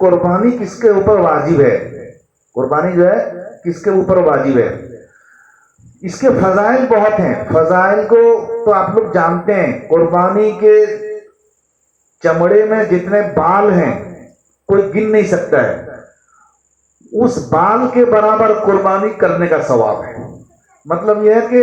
कुर्बानी किसके ऊपर वाजिब है, कुर्बानी जो है किसके ऊपर वाजिब है। इसके फजाइल बहुत हैं। फजाइल को तो आप लोग जानते हैं। कुर्बानी के चमड़े में जितने बाल हैं कोई गिन नहीं सकता है। उस बाल के बराबर कुर्बानी करने का सवाब है। मतलब यह है कि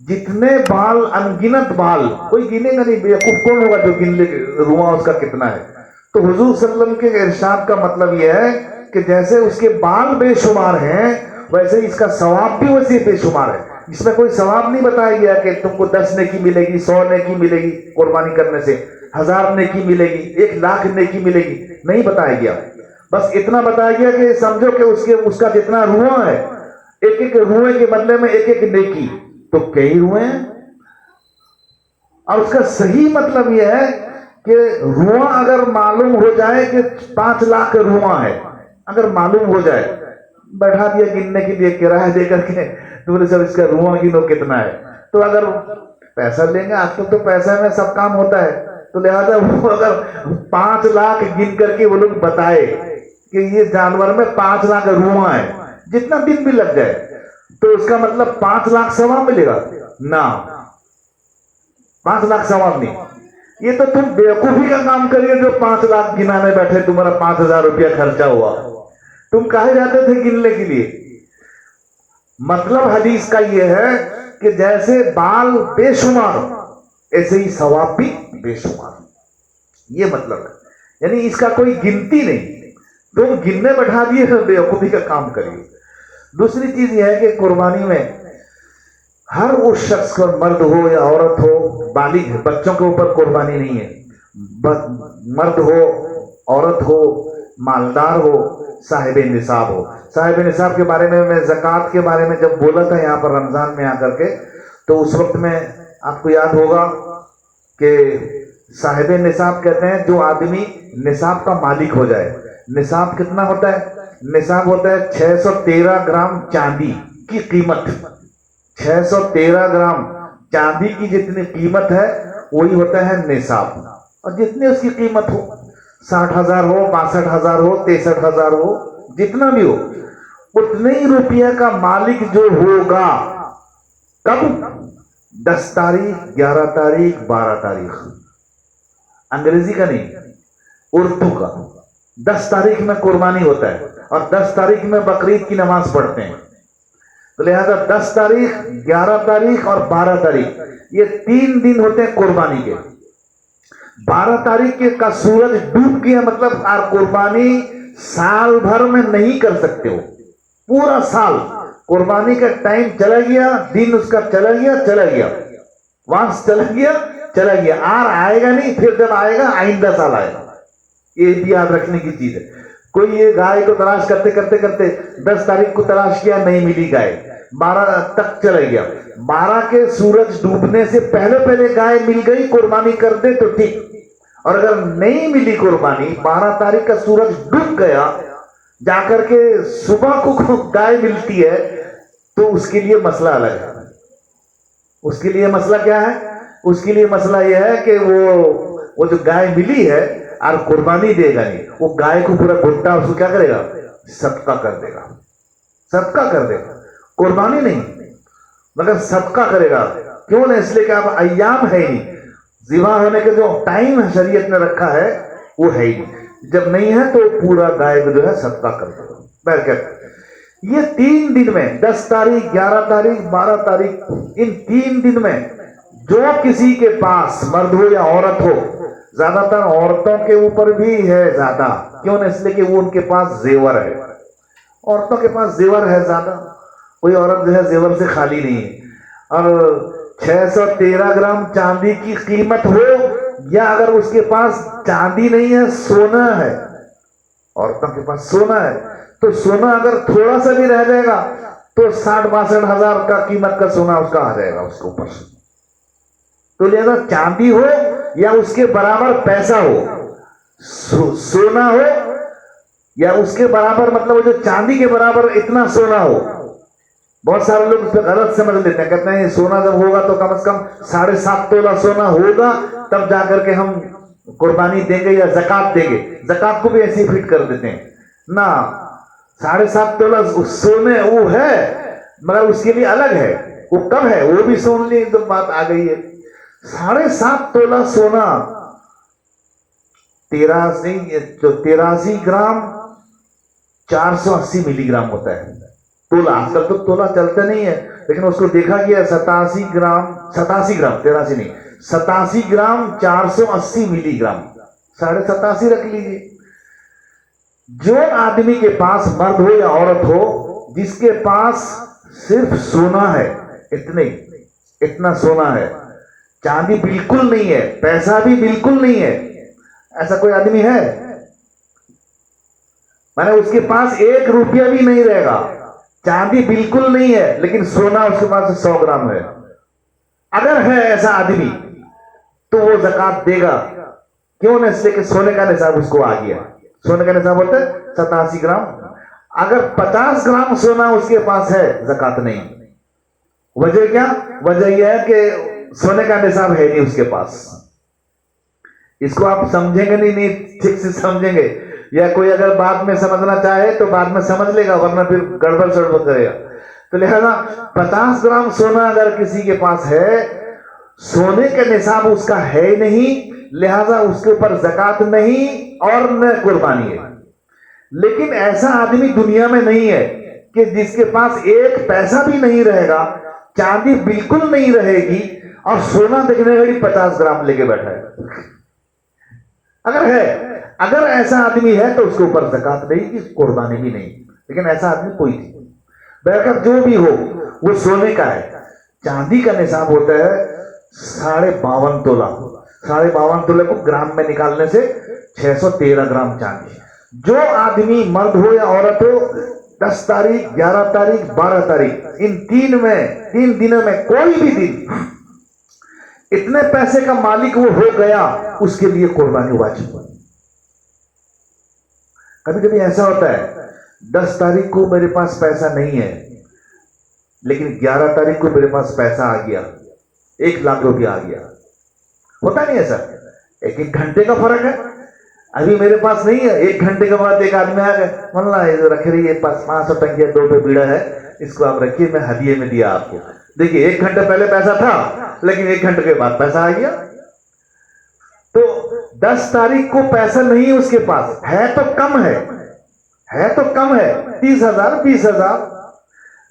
जितने बाल, अनगिनत बाल, कोई गिनेगा नहीं, बेवकूफ कौन होगा जो गिन ले रुआ उसका कितना है। तो हुजूर सल्लल्लाहु अलैहि वसल्लम के इरशाद का मतलब यह है कि जैसे उसके बाल बेशुमार हैं वैसे इसका सवाब भी वैसे बेशुमार है। इसमें कोई सवाब नहीं बताया गया कि तुमको 10 नेकी मिलेगी, 100 नेकी मिलेगी कुर्बानी करने से, 1000 नेकी मिलेगी, 1,00,000 नेकी मिलेगी, नहीं बताया गया। बस इतना बताया गया कि समझो कि उसका जितना रुआ है, एक एक रुए के बदले में एक एक नेकी, तो कई रुए हैं। और उसका सही मतलब यह है कि रुआ अगर मालूम हो जाए कि 5 लाख रुआ है, अगर मालूम हो जाए, बैठा दिया गिनने के लिए किराया दे करके, तो बोले सर इसका रुआ गिनो कितना है। तो अगर पैसा लेंगे, आजकल तो पैसा में सब काम होता है, तो लिहाजा वो अगर 5 लाख गिन करके वो लोग बताए कि ये जानवर में 5 लाख रुआ है, जितना दिन भी लग जाए, तो उसका मतलब 5 लाख सवाब मिलेगा ना, 5 लाख सवाब नहीं। ये तो तुम बेवकूफी का काम करिए जो 5 लाख गिनाने बैठे, तुम्हारा 5,000 रुपया खर्चा हुआ, तुम काहे जाते थे गिनने के लिए। मतलब हदीस का यह है कि जैसे बाल बेशुमार ऐसे ही सवाब भी बेशुमार, ये मतलब है। यानी इसका कोई गिनती नहीं, तुम गिनने बैठा दिए तो बेवकूफी का काम करिए। दूसरी चीज यह है कि कुर्बानी में हर उस शख्स को, मर्द हो या औरत हो, बालिग है, बच्चों के ऊपर कुर्बानी नहीं है। मर्द हो, औरत हो, मालदार हो, साहिब निसाब हो। साहिब निसाब के बारे में मैं ज़कात के बारे में जब बोला था यहाँ पर रमजान में आकर के, तो उस वक्त में आपको याद होगा कि साहिब निसाब कहते हैं जो आदमी निसाब का मालिक हो जाए। निसाब कितना होता है? निसाब होता है 613 ग्राम चांदी की कीमत। 613 ग्राम चांदी की जितनी कीमत है वही होता है निसाब। और जितनी उसकी कीमत हो, 60,000 हो, 62,000 हो, 63,000 हो, जितना भी हो, उतने ही रुपये का मालिक जो होगा, कब? 10 तारीख, 11 तारीख, 12 तारीख, अंग्रेजी का नहीं, उर्दू का। 10 तारीख में कुर्बानी होता है और 10 तारीख में बकरीद की नमाज पढ़ते हैं। तो लिहाजा 10 तारीख, 11 तारीख और 12 तारीख, ये 3 दिन होते हैं कुर्बानी के। 12 तारीख के का सूरज डूब गया, मतलब आप कुर्बानी साल भर में नहीं कर सकते हो। पूरा साल कुर्बानी का टाइम चला गया, दिन उसका चला गया, वहां चला गया, आएगा नहीं, फिर जब आएगा आइंदा साल आएगा। ये भी याद रखने की चीज है। कोई ये गाय को तलाश करते करते करते 10 तारीख को तलाश किया, नहीं मिली गाय, 12 तक चला गया। 12 के सूरज डूबने से पहले गाय मिल गई, कुर्बानी कर दे तो ठीक। और अगर नहीं मिली कुर्बानी, 12 तारीख का सूरज डूब गया, जाकर के सुबह को गाय मिलती है, तो उसके लिए मसला अलग है। उसके लिए मसला क्या है? उसके लिए मसला यह है कि वो जो गाय मिली है और कुर्बानी देगा नहीं, वो गाय को पूरा गुट्टा उसको क्या करेगा? सदका कर देगा, सदका कर देगा, कुर्बानी नहीं मगर सदका करेगा। क्यों नहीं? इसलिए कि अब अय्याम है ही, ज़िबा होने के जो टाइम शरीयत ने रखा है वो है ही। जब नहीं है तो पूरा गाय को जो है सदका कर देगा। ये 3 दिन में, 10 तारीख, 11 तारीख, 12 तारीख, इन 3 दिन में जो किसी के पास, मर्द हो या औरत हो, ज्यादातर औरतों के ऊपर भी है ज्यादा। क्यों ना? इसलिए कि वो उनके पास जेवर है, औरतों के पास जेवर है ज्यादा। कोई औरत जो है जेवर से खाली नहीं है। और 613 ग्राम चांदी की कीमत हो, या अगर उसके पास चांदी नहीं है, सोना है, औरतों के पास सोना है, तो सोना अगर थोड़ा सा भी रह जाएगा तो 60-62 हजार का कीमत का सोना उसका आ जाएगा उसके ऊपर। तो लिहाजा चांदी हो या उसके बराबर पैसा हो, सोना हो या उसके बराबर, मतलब जो चांदी के बराबर इतना सोना हो। बहुत सारे लोग उसको गलत समझ लेते हैं, कहते हैं सोना जब होगा तो कम से कम 7.5 तोला सोना होगा, तब जाकर के हम कुर्बानी देंगे या जकात देंगे, जकात को भी ऐसे ही फिट कर देते हैं ना। 7.5 तोला सोने वो है, मगर उसके लिए अलग है, वो कब है वो भी सुन ली, तो बात आ गई है। 7.5 तोला सोना 83 ग्राम 480 मिलीग्राम होता है तोला। आजकल तो तोला चलता नहीं है, लेकिन उसको देखा गया 87 ग्राम 83 ग्राम 480 मिलीग्राम, 87.5 रख लीजिए। जो आदमी के पास मर्द हो या औरत हो, जिसके पास सिर्फ सोना है, इतना सोना है, चांदी बिल्कुल नहीं है, पैसा भी बिल्कुल नहीं है, ऐसा कोई आदमी है? माने उसके पास 1 रुपया भी नहीं रहेगा, चांदी बिल्कुल नहीं है, लेकिन सोना उसके पास 100 ग्राम है। अगर है ऐसा आदमी तो वो ज़कात देगा। क्यों? ना इसलिए कि सोने का निसाब उसको आ गया। सोने का निसाब होता है 87 ग्राम। अगर 50 ग्राम सोना उसके पास है, ज़कात नहीं। वजह क्या? वजह यह है कि सोने का निसाब है नहीं उसके पास। इसको आप समझेंगे नहीं ठीक से समझेंगे, या कोई अगर बाद में समझना चाहे तो बाद में समझ लेगा, वरना फिर गड़बड़ सड़बड़ करेगा। तो लिहाजा 50 ग्राम सोना अगर किसी के पास है, सोने का निसाब उसका है नहीं, लिहाजा उसके ऊपर ज़कात नहीं और न कुर्बानी है। लेकिन ऐसा आदमी दुनिया में नहीं है कि जिसके पास 1 पैसा भी नहीं रहेगा, चांदी बिल्कुल नहीं रहेगी और सोना देखने वाली 50 ग्राम लेके बैठा है। अगर ऐसा आदमी है तो उसके ऊपर ज़कात नहीं की, कुर्बानी भी नहीं। लेकिन ऐसा आदमी कोई नहीं। बहरकत जो भी हो, वो सोने का है। चांदी का निसाब होता है 52.5 तोला। 52.5 तोले को ग्राम में निकालने से 613 ग्राम चांदी। जो आदमी मर्द हो या औरत हो, 10 तारीख, 11 तारीख, 12 तारीख, इन 3 दिनों में कोई भी दिन इतने पैसे का मालिक वो हो गया, उसके लिए कुर्बानी वाजिब है। कभी कभी ऐसा होता है 10 तारीख को मेरे पास पैसा नहीं है, लेकिन 11 तारीख को मेरे पास पैसा आ गया, 1 लाख रुपया आ गया। होता नहीं ऐसा? 1 घंटे का फर्क है। अभी मेरे पास नहीं है, 1 घंटे के बाद एक आदमी आ गया, मल्ला रख रही है 500 टंकिया 2 पे बीड़ा है, इसको आप रखिए, मैं हदिये में दिया आपको। देखिए 1 घंटे पहले पैसा था, लेकिन 1 घंटे के बाद पैसा आ गया। तो 10 तारीख को पैसा नहीं उसके पास है, तो कम है 30,000 20,000,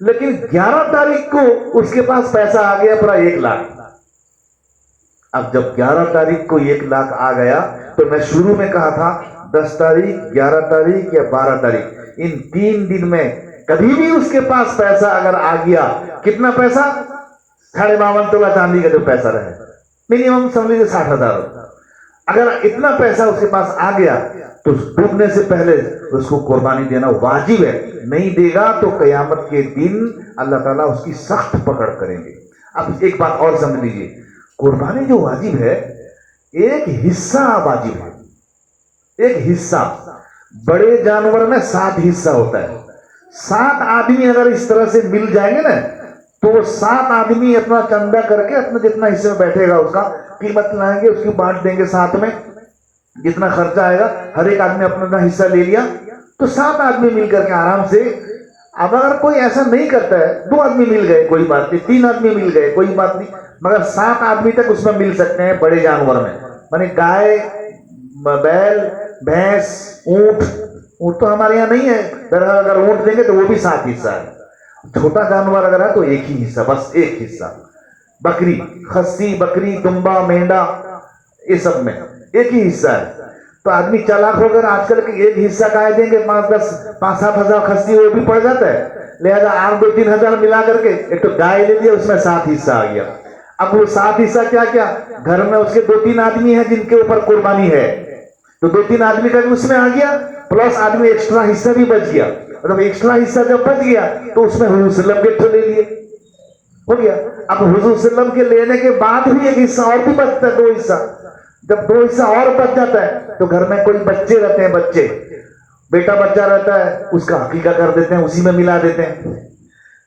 लेकिन 11 तारीख को उसके पास पैसा आ गया पूरा 1 लाख। अब जब 11 तारीख को 1 लाख आ गया, तो मैं शुरू में कहा था 10 तारीख, 11 तारीख या 12 तारीख, इन 3 दिन में कभी भी उसके पास पैसा अगर आ गया, कितना पैसा? 52.5 तोला चांदी का जो पैसा रहे, मिनिमम समझ लीजिए 60,000। अगर इतना पैसा उसके पास आ गया, तो डूबने से पहले उसको कुर्बानी देना वाजिब है। नहीं देगा तो कयामत के दिन अल्लाह ताला उसकी सख्त पकड़ करेंगे। अब एक बात और समझ लीजिए, कुर्बानी जो वाजिब है, एक हिस्सा वाजिब है। एक हिस्सा, बड़े जानवर में 7 हिस्सा होता है। 7 आदमी अगर इस तरह से मिल जाएंगे ना, तो वो 7 आदमी अपना चंदा करके अपने जितना हिस्से में बैठेगा उसका कीमत लाएंगे, उसकी बांट देंगे साथ में, जितना खर्चा आएगा हर एक आदमी अपना हिस्सा ले लिया, तो 7 आदमी मिलकर के आराम से। अब अगर कोई ऐसा नहीं करता है, 2 आदमी मिल गए कोई बात नहीं, 3 आदमी मिल गए कोई बात नहीं, मगर 7 आदमी तक उसमें मिल सकते हैं बड़े जानवर में। माने गाय, बैल, भैंस, ऊंट तो हमारे यहाँ नहीं है, अगर ऊंट देंगे तो वो भी 7 हिस्सा है। छोटा जानवर अगर है तो 1 ही हिस्सा, बस 1 हिस्सा। बकरी, खस्सी, बकरी, दुम्बा, मेंढा, ये सब में 1 ही हिस्सा है। तो आदमी चालाक होकर आजकल के 1 हिस्सा का देंगे, 5-7 हजार खस्सी वो भी पड़ जाता है, लिहाजा 8-2-3 हजार मिला करके एक तो गाय ले लिया, उसमें 7 हिस्सा आ गया। अब वो 7 हिस्सा क्या क्या, घर में उसके 2-3 आदमी हैं जिनके ऊपर कुर्बानी है, तो 2-3 आदमी का भी उसमें आ गया, प्लस आदमी एक्स्ट्रा हिस्सा भी बच गया। मतलब एक्स्ट्रा हिस्सा जब बच गया तो उसमें हुजूर सल्लम के तो ले लिए, हो गया। अब हुजूर सल्लम के लेने के बाद भी 1 हिस्सा और भी बचता है, 2 हिस्सा। जब 2 हिस्सा और बच जाता है तो घर में कोई बच्चे रहते हैं, बच्चे, बेटा बच्चा रहता है, उसका अकीका कर देते हैं, उसी में मिला देते हैं,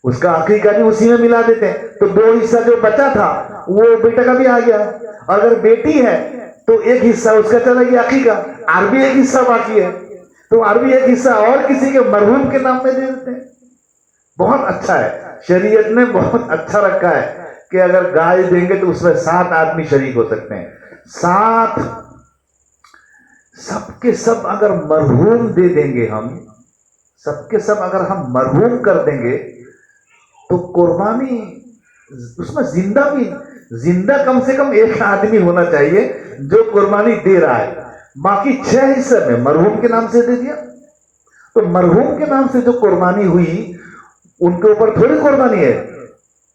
उसका अकीका भी उसी में मिला देते हैं। तो 2 हिस्सा जो बचा था वो बेटा का भी आ गया। और अगर बेटी है तो एक हिस्सा उसका चला गया अकीका, और भी एक हिस्सा बाकी है, तो और भी एक हिस्सा और किसी के मरहूम के नाम में दे देते हैं। बहुत अच्छा है, शरीयत ने बहुत अच्छा रखा है कि अगर गाय देंगे तो उसमें 7 आदमी शरीक हो सकते हैं। 7 सबके सब अगर मरहूम दे देंगे, हम सबके सब अगर हम मरहूम कर देंगे तो कुर्बानी उसमें जिंदा कम से कम एक आदमी होना चाहिए जो कुर्बानी दे रहा है। बाकी 6 हिस्से में मरहूम के नाम से दे दिया, तो मरहूम के नाम से जो कुर्बानी हुई उनके ऊपर थोड़ी कुर्बानी है,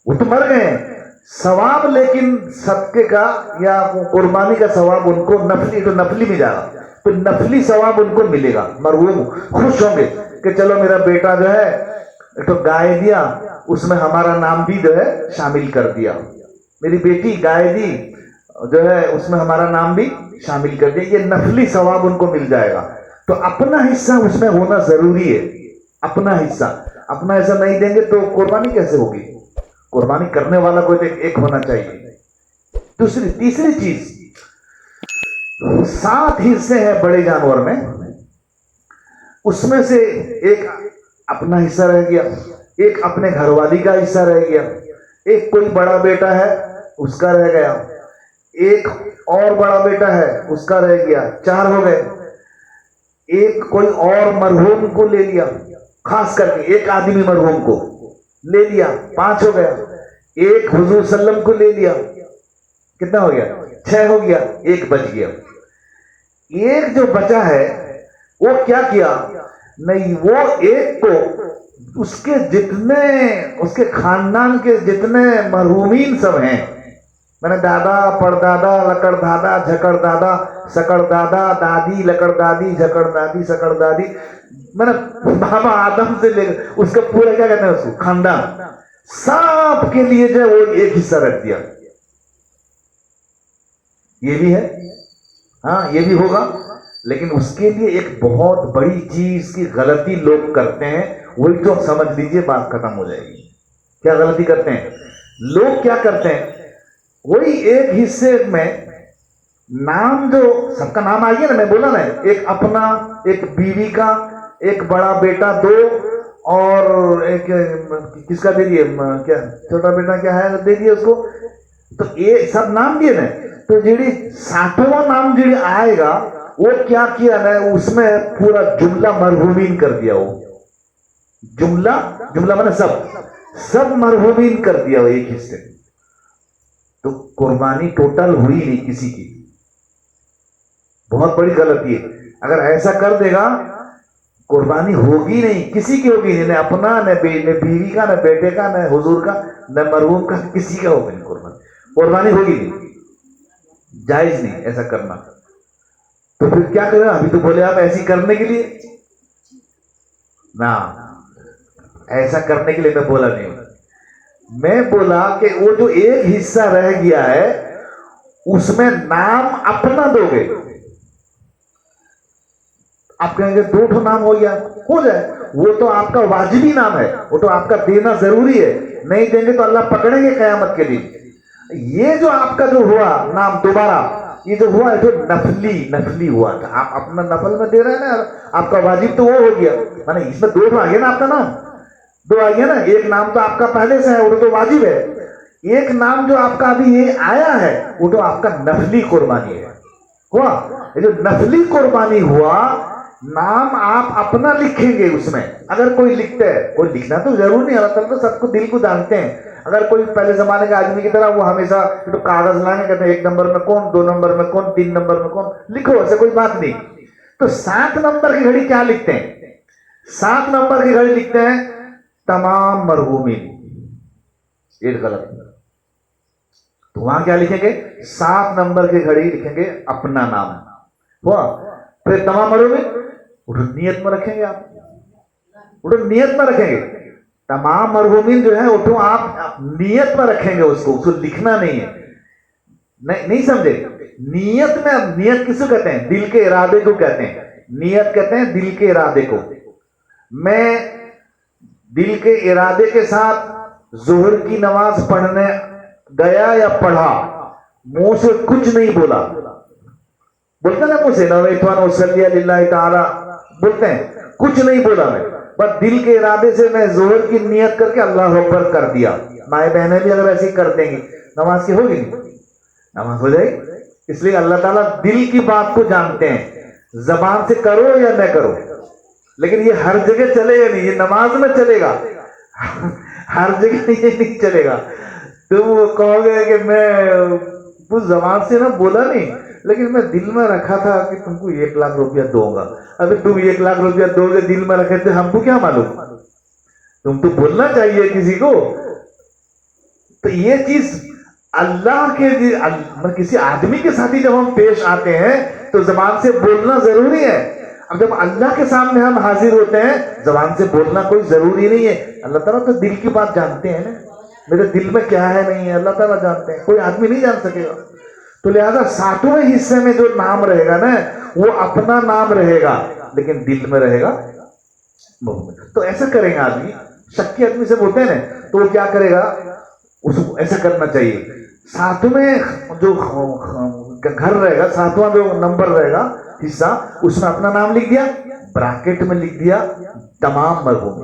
वो तो मर गए हैं। सवाब लेकिन सदके का या कुर्बानी का सवाब उनको नफली, तो नफली में जाएगा, तो नफली सवाब उनको मिलेगा। मरहूम खुश होंगे कि चलो मेरा बेटा जो है तो गाय दिया, उसमें हमारा नाम भी जो है शामिल कर दिया, मेरी बेटी गाय दी जो है उसमें हमारा नाम भी शामिल कर दिया, ये नफली सवाब उनको मिल जाएगा। तो अपना हिस्सा उसमें होना जरूरी है, अपना हिस्सा नहीं देंगे तो कुर्बानी कैसे होगी? कुर्बानी करने वाला कोई तो एक होना चाहिए। तीसरी चीज, 7 हिस्से हैं बड़े जानवर में, उसमें से एक अपना हिस्सा रह गया, एक अपने घरवाली का हिस्सा रह गया, एक कोई बड़ा बेटा है उसका रह गया, एक और बड़ा बेटा है उसका रह गया, 4 हो गए। एक कोई और मरहूम को ले लिया, खास करके एक आदमी मरहूम को ले लिया, 5 हो गया। एक हुजूर सल्लम को ले लिया, कितना हो गया? 6 हो गया, एक बच गया। एक जो बचा है वो क्या किया? नहीं, वो एक को उसके जितने, उसके खानदान के जितने मरहूमीन सब हैं, मैंने दादा, परदादा, लकड़ दादा, झकड़ दादा, सकड़ दादा, दादी, लकड़ दादी, झकड़ दादी, सकड़ दादी, मैंने बाबा आदम से लेकर उसका पूरा क्या कहते हैं उसको खानदान, सब के लिए जो है वो एक हिस्सा रख दिया। ये भी है, हाँ ये भी होगा, लेकिन उसके लिए एक बहुत बड़ी चीज की गलती लोग करते हैं, वही तो समझ लीजिए बात खत्म हो जाएगी। क्या गलती करते हैं लोग? क्या करते हैं, वही एक हिस्से में नाम, जो सबका नाम आ गया ना, मैं बोला ना, एक अपना, एक बीवी का, एक बड़ा बेटा 2, और एक किसका दे दिए, क्या छोटा बेटा क्या है दे दिए उसको, तो ये सब नाम दिए ना। तो जी 7वां नाम जी आएगा, वो क्या किया ना, उसमें पूरा जुमला मरहूमीन कर दिया। वो जुमला मैंने सब मरहूमीन कर दिया वो एक हिस्से। तो कुर्बानी टोटल हुई नहीं किसी की, बहुत बड़ी गलती है। अगर ऐसा कर देगा कुर्बानी होगी नहीं, किसी की होगी नहीं, न अपना, न बीवी का, न बेटे का, न हुजूर का, न मरहूम का, किसी का होगा नहीं। कुर्बानी होगी नहीं, जायज नहीं ऐसा करना। तो फिर क्या करें? अभी तो बोले आप ऐसी करने के लिए ना, ऐसा करने के लिए मैं बोला नहीं हूं। मैं बोला कि वो जो एक हिस्सा रह गया है उसमें नाम अपना दोगे। आप कहेंगे 2 नाम हो गया, हो जाए, वो तो आपका वाजिबी नाम है, वो तो आपका देना जरूरी है, नहीं देंगे तो अल्लाह पकड़ेंगे कयामत के दिन। ये जो आपका जो हुआ नाम दोबारा, ये जो हुआ है जो नफली हुआ था, आप अपना नफल में दे रहे हैं ना, आपका वाजिब तो वो हो गया, माने इसमें 2 आ गया ना, आपका नाम 2 आ गया ना। एक नाम तो आपका पहले से है, वो तो वाजिब है। एक नाम जो आपका अभी ये आया है वो तो आपका नफली कुर्बानी है, हुआ। ये जो नफली कुर्बानी हुआ, नाम आप अपना लिखेंगे उसमें। अगर कोई लिखते है, कोई लिखना तो जरूर नहीं, अल्लाह ताला तो सबको दिल को जानते हैं। अगर कोई पहले जमाने के आदमी की तरह वो हमेशा तो कागज लाएंगे, कहते हैं 1 नंबर में कौन, 2 नंबर में कौन, 3 नंबर में कौन, लिखो, ऐसे कोई बात नहीं। तो 7 नंबर की घड़ी क्या लिखते हैं? 7 नंबर की घड़ी लिखते हैं तमाम मरहूमीन, ये गलत। तो वहां क्या लिखेंगे? 7 नंबर की घड़ी लिखेंगे अपना नाम, हुआ। फिर तमाम मरहूमीन नियत में रखेंगे, आप नियत में रखेंगे। तमाम मरहूमीन जो है वो आप नियत में रखेंगे, उसको लिखना नहीं है। नहीं समझे? नियत में, नियत किसको कहते हैं? दिल के इरादे को कहते हैं। नियत कहते हैं दिल के इरादे को। मैं दिल के इरादे के साथ जोहर की नमाज पढ़ने गया या पढ़ा, मुंह से कुछ नहीं बोला, बोलते ना मुझे नवैतवान वसल्लिया लिल्लाहि ताला, बोलते हैं कुछ नहीं बोला मैं, बस दिल के इरादे से मैं जोहर की नियत करके अल्लाह अकबर कर दिया। माए बहनें भी अगर ऐसे ही कर देंगी नमाज की होगी, नमाज हो जाएगी। इसलिए अल्लाह ताला दिल की बात को जानते हैं, जबान से करो या न करो, लेकिन ये हर जगह चलेगा नहीं, ये नमाज में चलेगा, हर जगह ये नहीं चलेगा। तुम कहोगे कि मैं कुछ जबान से ना बोला नहीं, लेकिन मैं दिल में रखा था कि तुमको 1 लाख रुपया दूंगा। अभी तुम 1 लाख रुपया दोगे, दिल में रखे थे, हमको क्या मालूम? तुम तो बोलना चाहिए किसी को। तो ये चीज अल्लाह के किसी आदमी के साथ ही जब हम पेश आते हैं तो जबान से बोलना जरूरी है। अब जब अल्लाह के सामने हम हाजिर होते हैं, जबान से बोलना कोई जरूरी नहीं है। अल्लाह ताला तो दिल की बात जानते हैं ना, मेरे दिल में क्या है नहीं है अल्लाह ताला जानते हैं, कोई आदमी नहीं जान सकेगा। तो लिहाजा 7वें हिस्से में जो नाम रहेगा ना, वो अपना नाम रहेगा लेकिन दिल में रहेगा मोहम्मद। तो ऐसा करेंगे आदमी, शक्की आदमी से बोलते हैं ना, तो वो क्या करेगा, उसको ऐसा करना चाहिए। 7वें जो घर रहेगा, 7वां जो नंबर रहेगा हिस्सा, उसमें अपना नाम लिख दिया, ब्रैकेट में लिख दिया तमाम मरहूम।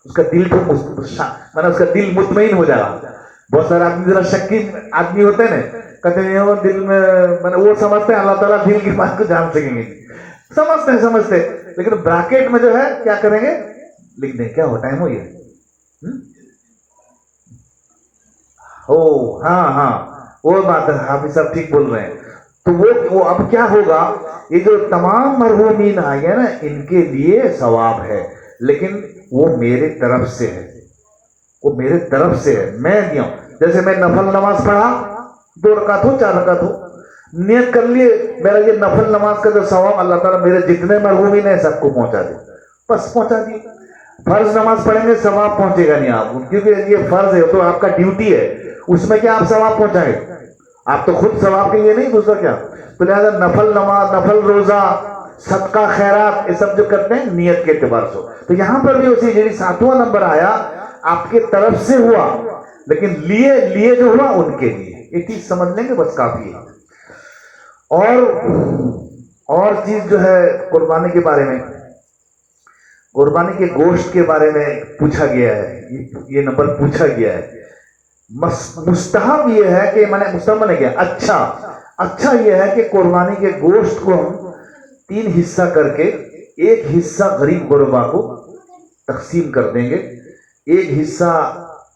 उसका दिल तो माना उसका दिल मुतमईन हो जाएगा। बहुत सारे आदमी जरा शक्की आदमी होते हैं ना, कहते हैं वो दिल में, मैंने वो समझते हैं अल्लाह ताला दिल की बात को जान सकेंगे, समझते, लेकिन ब्रैकेट में जो है क्या करेंगे, लिख दें। क्या हो, टाइम हो गया? ओ हाँ, वो बात है, हाफिज साहब ठीक बोल रहे हैं। तो वो अब क्या होगा, ये जो तमाम मरहूमीन आ गए ना, इनके लिए सवाब है, लेकिन वो मेरे तरफ से है, वो मेरे तरफ से है, मैं दिया हूं। जैसे मैं नफल नमाज पढ़ा, 2 रकात हो 4 रकात हो, नियत कर लिए मेरा ये नफल नमाज का जो सवाब अल्लाह ताला मेरे जितने मरहूमीन है सबको पहुंचा दे, बस पहुंचा दिए। फर्ज नमाज पढ़ेंगे सवाब पहुंचेगा नहीं आपको, क्योंकि ये फर्ज है, तो आपका ड्यूटी है, उसमें क्या आप सवाब पहुंचाए, आप तो खुद सवाब के लिए नहीं, दूसरा क्या। तो लिहाजा नफल नमाज, नफल रोजा, सदका खैरात, ये सब जो करते हैं नियत के एतबार से। तो यहां पर भी उसी 7वां नंबर आया, आपके तरफ से हुआ, लेकिन लिए जो हुआ उनके लिए, ये चीज समझ लेंगे बस काफी है। और चीज जो है कुर्बानी के बारे में, कुर्बानी के गोश्त के बारे में पूछा गया है, ये नंबर पूछा गया है। मुस्तहब ये है कि मैंने मुस्तहब मैंने किया, अच्छा ये है कि कुर्बानी के गोश्त को हम 3 हिस्सा करके, एक हिस्सा गरीब गुरबा को तकसीम कर देंगे, एक हिस्सा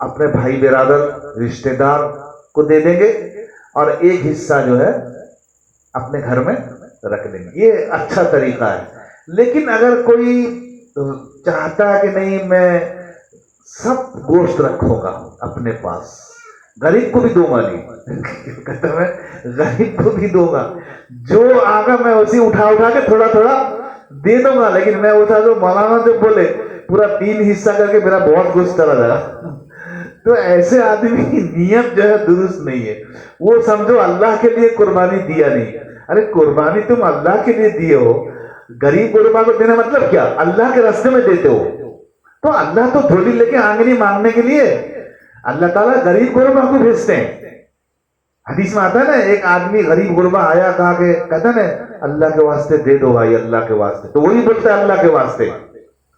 अपने भाई बिरादर रिश्तेदार को दे देंगे, और एक हिस्सा जो है अपने घर में रख देंगे। ये अच्छा तरीका है। लेकिन अगर कोई चाहता है कि नहीं मैं सब गोश्त रखूंगा अपने पास, गरीब को भी दूंगा नहीं, कहता मैं गरीब को भी दूंगा, जो आगा मैं उसी उठा के थोड़ा दे दूंगा, लेकिन मैं उठा जो मौलाना जो बोले पूरा 3 हिस्सा करके मेरा बहुत गोश्त चला जाएगा, तो ऐसे आदमी की नियत जो है दुरुस्त नहीं है। वो समझो अल्लाह के लिए कुर्बानी दिया नहीं। अरे कुर्बानी तुम अल्लाह के लिए दिए हो, गरीब गुरबा को देना मतलब क्या, अल्लाह के रास्ते में देते हो, तो अल्लाह तो थोड़ी लेके आंगनी मांगने के लिए, अल्लाह ताला गरीब गुरबा को भेजते हैं। हदीस में आता है ना, एक आदमी गरीब गुरबा आया, कहा के कहता ना अल्लाह के वास्ते दे दो भाई, अल्लाह के वास्ते, तो वही बोलता है अल्लाह के वास्ते,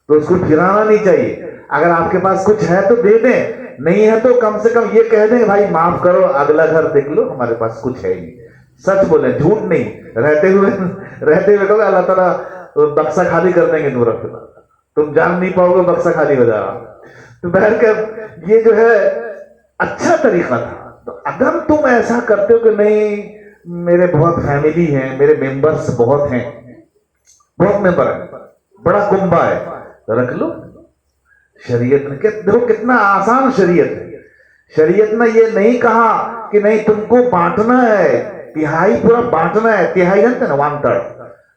तो उसको फिराना नहीं चाहिए। अगर आपके पास कुछ है तो दे दें, नहीं है तो कम से कम ये कह दें भाई माफ करो, अगला घर देख लो, हमारे पास कुछ है ही नहीं। सच बोले, झूठ नहीं, रहते हुए कहोगे अल्लाह ताला बक्सा खाली कर देंगे, नूर तुम जान नहीं पाओगे, बक्सा खाली हो जाएगा। तो बहरकैफ ये जो है अच्छा तरीका था। तो अगर तुम ऐसा करते हो कि नहीं मेरे बहुत फैमिली है, मेरे मेंबर्स बहुत हैं, बहुत मेंबर है, बड़ा कुंबा है, तो रख लो। शरीयत ने देखो कितना आसान शरीयत है। शरीयत ने ये नहीं कहा कि नहीं तुमको बांटना है, तिहाई पूरा बांटना है, तिहाई जानते ना, 1/3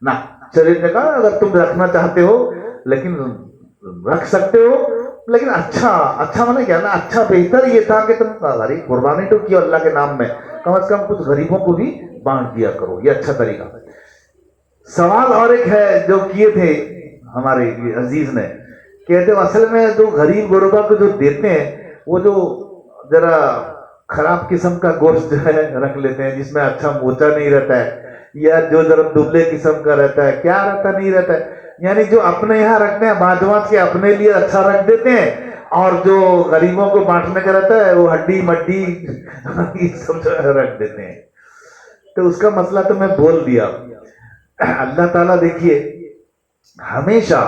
ना। शरीयत ने कहा अगर तुम रखना चाहते हो लेकिन रख सकते हो, लेकिन अच्छा माने क्या ना, अच्छा बेहतर ये था कि तुम गरीब कुर्बानी तो किया अल्लाह के नाम में, कम से कम कुछ गरीबों को भी बांट दिया करो, ये अच्छा तरीका। सवाल और एक है जो किए थे हमारे अजीज ने, कहते असल में जो गरीब गुरबा को जो देते हैं वो जो जरा खराब किस्म का गोश्त जो है रख लेते हैं, जिसमें अच्छा मोचा नहीं रहता है, या जो जरा दुबले किस्म का रहता है, क्या रहता नहीं रहता है, यानी जो अपने यहाँ रखते हैं बांट बांट के अपने लिए अच्छा रख देते हैं, और जो गरीबों को बांटने का रहता है वो हड्डी मड्डी ये सब रख देते हैं। तो उसका मसला तो मैं बोल दिया। अल्लाह ताला देखिए हमेशा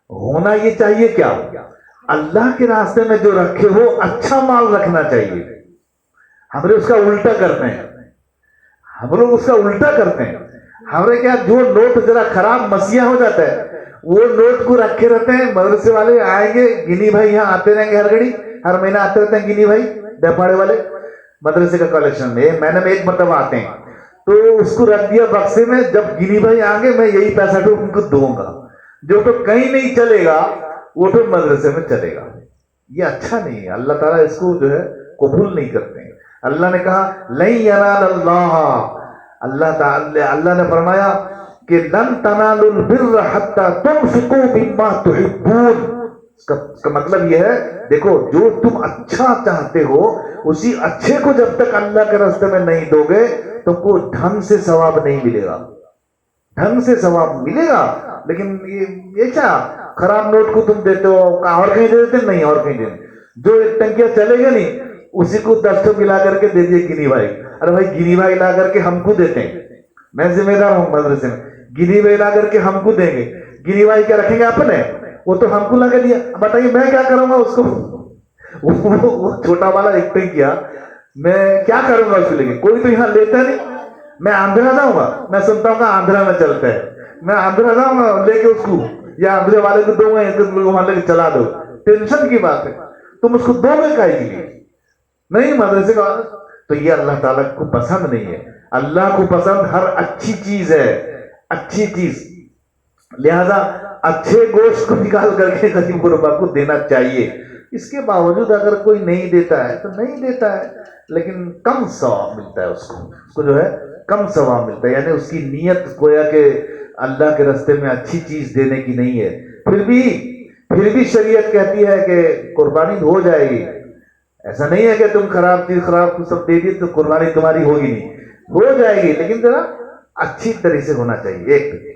होना ये चाहिए क्या, अल्लाह के रास्ते में जो रखे हो अच्छा माल रखना चाहिए। हम लोग उसका उल्टा करते हैं, हम लोग उसका उल्टा करते हैं। हमारे क्या जो नोट जरा खराब मसीहा हो जाता है वो नोट को रखे रहते हैं। मदरसे वाले आएंगे, गिनी भाई यहाँ आते रहेंगे, हर घड़ी हर महीना आते रहते हैं गिनी भाई व्यापारी वाले मदरसे का कलेक्शन में, महीने में एक मरतबा आते हैं। तो उसको रख दिया बक्से में, जब गिनी भाई आएंगे मैं यही पैसा तो उनको दूंगा, जो तो कहीं नहीं चलेगा वो तो मदरसे में चलेगा। ये अच्छा नहीं है, अल्लाह ताला इसको जो है कबूल नहीं करते हैं। अल्लाह ने कहा लई यनाल अल्लाह, अल्लाह ने फरमाया कि लन तनालुल बिर्र हत्ता तुनफिकू मिम्मा तुहिब्बून। इसका मतलब यह है, देखो जो तुम अच्छा चाहते हो उसी अच्छे को जब तक अल्लाह के रास्ते में नहीं दोगे तुमको ढंग से सवाब नहीं मिलेगा। ढंग से सवाब मिलेगा, लेकिन ये क्या खराब नोट को तुम देते हो, और कहीं दे देते नहीं, और कहीं दे देते, जो एक टंकिया चलेगा नहीं उसी को 10 ठो मिला करके दे दिए गिनी भाई। अरे भाई गिनी भाई ला करके हमको देते हैं, मैं जिम्मेदार हूं मदरसे में, गिनी भाई ला करके हमको देंगे, गिनी भाई क्या रखेंगे अपने, वो तो हमको लगा दिया। बताइए मैं क्या करूंगा उसको, वो छोटा वाला एक टंकिया मैं क्या करूंगा उसको लेके, कोई तो यहाँ लेता नहीं। मैं आंध्रा जाऊंगा, मैं सुनता हूँ आंध्रा में चलता है, मैं आंध्रा जाऊंगा लेके उसको, या आंध्रे वाले को दूंगा, वहां लेके चला दो, टेंशन की बात है। तुम उसको दोगे काहे के लिए, नहीं मदरसे का। तो ये अल्लाह ताला को पसंद नहीं है। अल्लाह को पसंद हर अच्छी चीज है, अच्छी चीज, लिहाजा अच्छे गोश्त को निकाल करके गरीब गुरबा को देना चाहिए। इसके बावजूद अगर कोई नहीं देता है तो नहीं देता है, लेकिन कम सवाब मिलता है उसको जो है कम सवाब मिलता है, यानी उसकी नीयत गोया के अल्लाह के रास्ते में अच्छी चीज देने की नहीं है। फिर भी शरीयत कहती है कि कुर्बानी हो जाएगी। ऐसा नहीं है कि तुम खराब चीज खराब सब दे दी तो कुर्बानी तुम्हारी होगी नहीं, हो जाएगी, लेकिन जरा अच्छी तरह से होना चाहिए। एक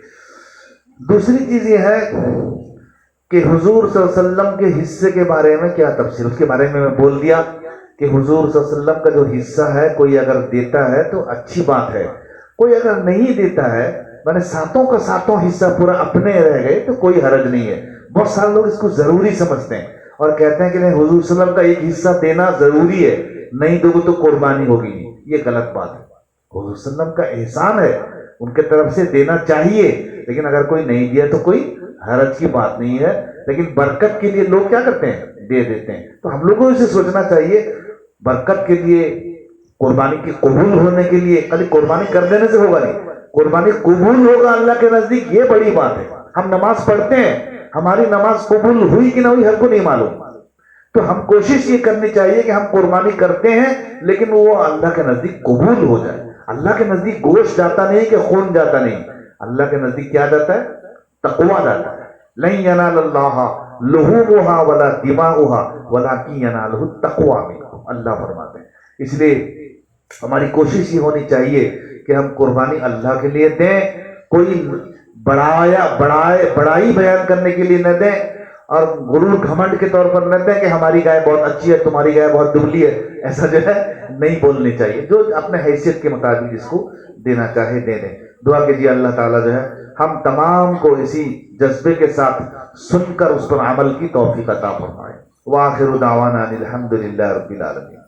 दूसरी चीज ये है कि हुजूर सल्लल्लाहु अलैहि वसल्लम के हिस्से के बारे में क्या तफसील, उसके बारे में मैं बोल दिया कि हुजूर सल्लल्लाहु अलैहि वसल्लम का जो हिस्सा है कोई अगर देता है तो अच्छी बात है, कोई अगर नहीं देता है माने सातों का सातों हिस्सा पूरा अपने रह गए तो कोई हरज नहीं है। बहुत सारे लोग इसको जरूरी समझते हैं और कहते हैं कि नहीं हुजूर सल्लल्लाहु अलैहि वसल्लम का एक हिस्सा देना जरूरी है, नहीं दोगे तो कुर्बानी होगी नहीं। ये गलत बात है। हुजूर सल्लल्लाहु अलैहि वसल्लम का एहसान है, उनके तरफ से देना चाहिए, लेकिन अगर कोई नहीं दिया तो कोई हरज की बात नहीं है। लेकिन बरकत के लिए लोग क्या करते हैं, दे देते हैं। तो हम लोगों को इसे सोचना चाहिए, बरकत के लिए, कुर्बानी के कबूल होने के लिए, खाली कुर्बानी कर देने से होगा नहीं, कुर्बानी कबूल होगा अल्लाह के नजदीक, ये बड़ी बात है। हम नमाज पढ़ते हैं, हमारी नमाज कबूल हुई कि ना हुई हमको नहीं मालूम, तो हम कोशिश ये करनी चाहिए कि हम कुर्बानी करते हैं लेकिन वो अल्लाह के नजदीक कबूल हो जाए। अल्लाह के नजदीक गोश्त जाता नहीं कि खून जाता नहीं, अल्लाह के नजदीक क्या जाता है, तकवा जाता है। लन यनालल्लाह लुहूमुहा वला दिमाउहा वलाकिन यनालुहु तक़वा मिनकुम, अल्लाह फरमाते हैं। इसलिए हमारी कोशिश ये होनी चाहिए कि हम कुर्बानी अल्लाह के लिए दें, कोई बड़ाई बयान करने के लिए न दें और गुरूर घमंड के तौर पर न दें कि हमारी गाय बहुत अच्छी है, तुम्हारी गाय बहुत दुबली है, ऐसा जो है नहीं बोलनी चाहिए। जो अपने हैसियत के मुताबिक जिसको देना चाहे दे दें। दुआ कीजिए अल्लाह ताला जो है हम तमाम को इसी जज्बे के साथ सुनकर उस पर अमल की तौफीक अता फरमाए। व आखिरु दावाना अनिल हम्दुलिल्लाहि रब्बिल आलमीन।